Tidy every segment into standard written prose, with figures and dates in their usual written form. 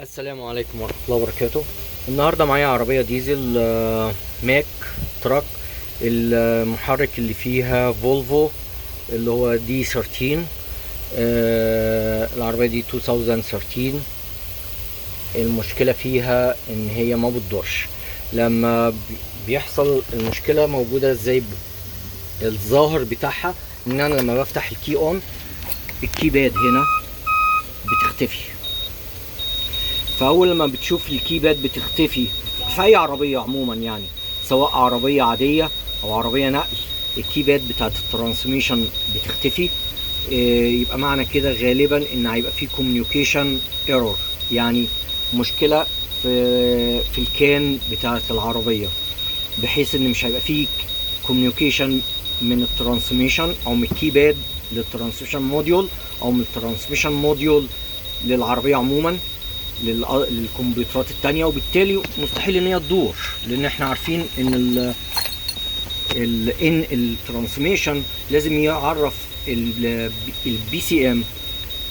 السلام عليكم ورحمة الله وبركاته. النهاردة معايا عربية ديزل ماك تراك. المحرك اللي فيها فولفو اللي هو دي 13. العربية دي 2013. المشكلة فيها ان هي ما بتدورش. لما بيحصل المشكلة موجودة ازاي؟ الظاهر بتاعها ان انا لما بفتح الكي اون الكيباد هنا بتختفي. فاول ما بتشوف الكيباد بتختفي في اي عربيه عموما، يعني سواء عربيه عاديه او عربيه نقل، الكيباد بتاعت الترانسميشن بتختفي. يبقى معنى كده غالبا ان هيبقى في كوميونيكيشن ايرور، يعني مشكله في الكان بتاعت العربيه، بحيث ان مش هيبقى فيه كوميونيكيشن من الترانسميشن او من الكيباد للترانسميشن موديول، او من الترانسميشن موديول للعربيه عموما للكمبيوترات التانية، وبالتالي مستحيل ان هي تدور، لان احنا عارفين ان الترانسميشن لازم يعرف البي سي ام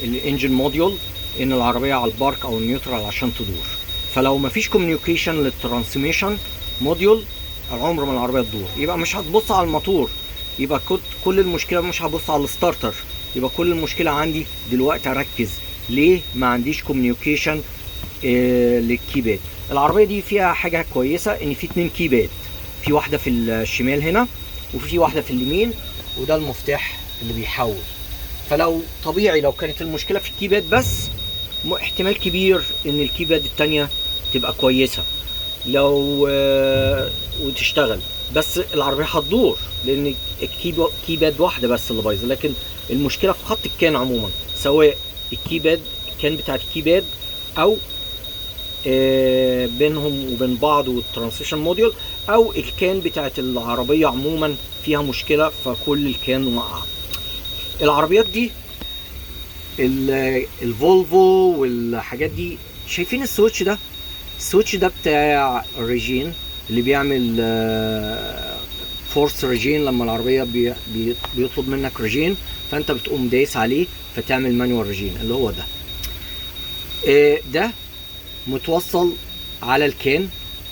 الانجن موديول ان العربيه على البارك او النيوترال عشان تدور. فلو مفيش كوميونيكيشن للترانسميشن موديول عمر ما العربيه تدور. يبقى مش هتبص على الموتور، يبقى كل المشكله مش هبص على الستارتر، يبقى كل المشكله عندي دلوقتي اركز ليه ما عنديش كوميونيكيشن للكيباد. العربيه دي فيها حاجه كويسه ان في 2 كيباد، في واحده في الشمال هنا وفي واحده في اليمين، وده المفتاح اللي بيحول. فلو طبيعي لو كانت المشكله في الكيباد بس، احتمال كبير ان الكيباد التانية تبقى كويسه لو وتشتغل، بس العربيه هتدور لان الكيباد واحده بس اللي بايظه. لكن المشكله في خط الكان عموما، سواء الكيباد الكان بتاعت الكيباد او بينهم وبين بعض والترانسميشن موديول، او الكان بتاعت العربيه عموما فيها مشكله فكل الكان وقع. العربيات دي الفولفو والحاجات دي، شايفين السويتش ده؟ السويتش ده بتاع الريجين اللي بيعمل فورس ريجين. لما العربيه بيطلب منك ريجين فانت بتقوم دايس عليه فتعمل مانوال ريجين، اللي هو ده. ده متوصل على الكان،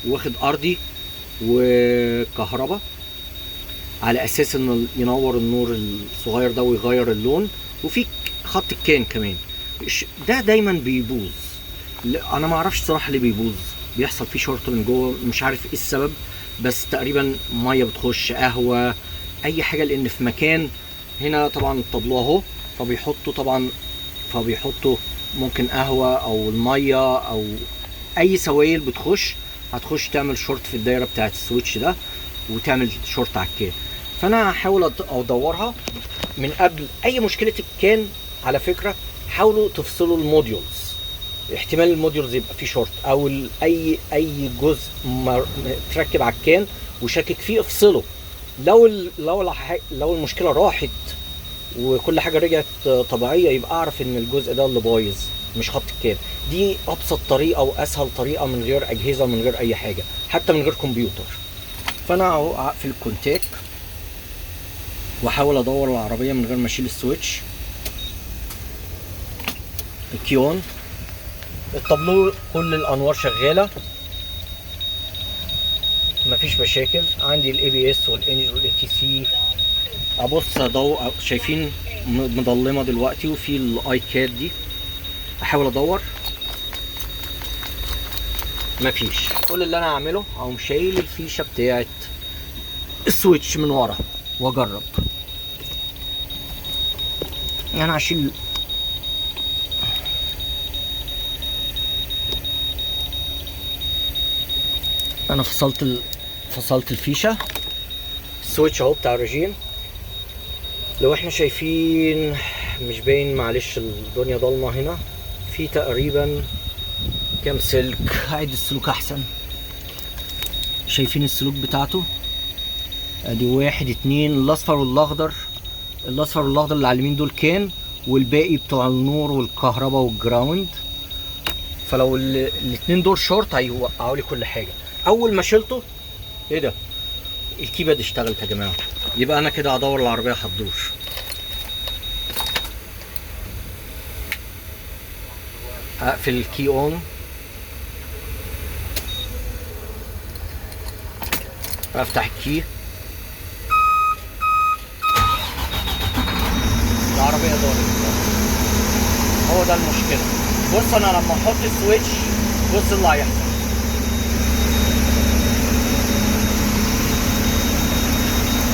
واخد ارضي وكهرباء على اساس انه ينور النور الصغير ده ويغير اللون، وفي خط الكان كمان. ده دايما بيبوظ، انا ما اعرفش صراحه ليه بيبوظ، بيحصل فيه شورت من جوه، مش عارف ايه السبب، بس تقريبا ميه بتخش، قهوه، اي حاجه، لان في مكان هنا طبعا الطابلوه اهو، فبيحطوا ممكن قهوه او الميه او اي سوائل هتخش تعمل شورت في الدايره بتاعت السويتش ده وتعمل شورت على الكان. فانا هحاول ادورها من قبل اي مشكله الكان. على فكره حاولوا تفصلوا الموديولز، احتمال الموديولز يبقى فيه شورت، او اي جزء متركب على الكان وشاكك فيه افصله. لو المشكله راحت وكل حاجه رجعت طبيعيه، يبقى اعرف ان الجزء ده اللي بايظ مش خط الكان. دي ابسط طريقه واسهل طريقه من غير اجهزه، من غير اي حاجه، حتى من غير كمبيوتر. فانا اهو هقفل الكونتاك واحاول ادور العربيه من غير ما اشيل السويتش. الكيون، الطابلو كل الانوار شغاله، مفيش مشاكل. عندي الاي بي اس والانجل والاي تي سي. ابص ادور، شايفين مضلمه دلوقتي، وفي الاي كاد دي. احاول ادور، مفيش. كل اللي انا هعمله اقوم شايل الفيشه بتاعت السويتش من ورا واجرب. انا هشيل انا فصلت الفيشه. السويتش اهو بتاع الرجيم، لو احنا شايفين مش باين، معلش الدنيا ضلمه هنا. في تقريبا كام سلك؟ هعيد السلوك احسن. شايفين السلوك بتاعته؟ ادي 1 2 الاصفر والاخضر. الاصفر والاخضر اللي على اليمين دول كان، والباقي بتوع النور والكهرباء والجراوند. فلو الاتنين دول شورت هيوقعوا لي كل حاجه. اول ما شلته، ايه ده؟ الكيباد اشتغلت يا جماعه. يبقى انا كده هدور العربيه هتدور. اقفل الكي اون افتح الكي، العربية دارت. هو ده المشكلة. بص انا لما احط السويتش بص اللي هيحصل.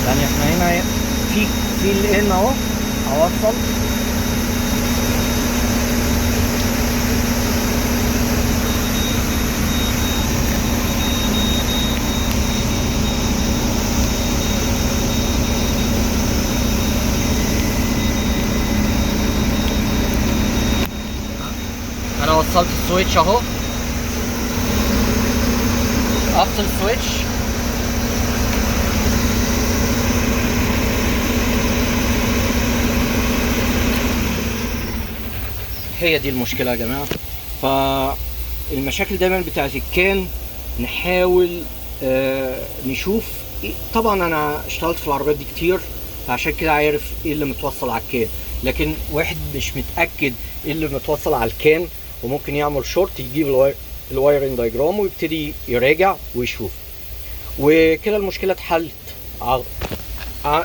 يعني احنا هنا في الان اهو، هوصل انا وصلت السويتش اهو، افصل السويتش. هي دي المشكلة يا جماعة. فالمشاكل دايما بتاعت الكان نحاول نشوف طبعا انا اشتغلت في العربيات دي كتير، عشان كده عارف ايه اللي متوصل على الكان. لكن واحد مش متأكد ايه اللي متوصل على الكان وممكن يعمل شورت، يجيب الوايرنج دايجرام ويبتدي يراجع ويشوف، وكده المشكلة اتحلت.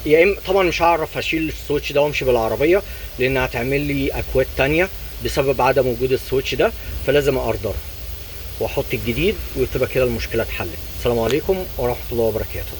يا اما طبعا مش هعرف اشيل السويتش ده وامشي بالعربية، لان هتعمل لي اكواد تانية بسبب عدم وجود السويتش ده، فلازم اقدر واحط الجديد وتبقى كده المشكلة اتحلت. السلام عليكم ورحمة الله وبركاته.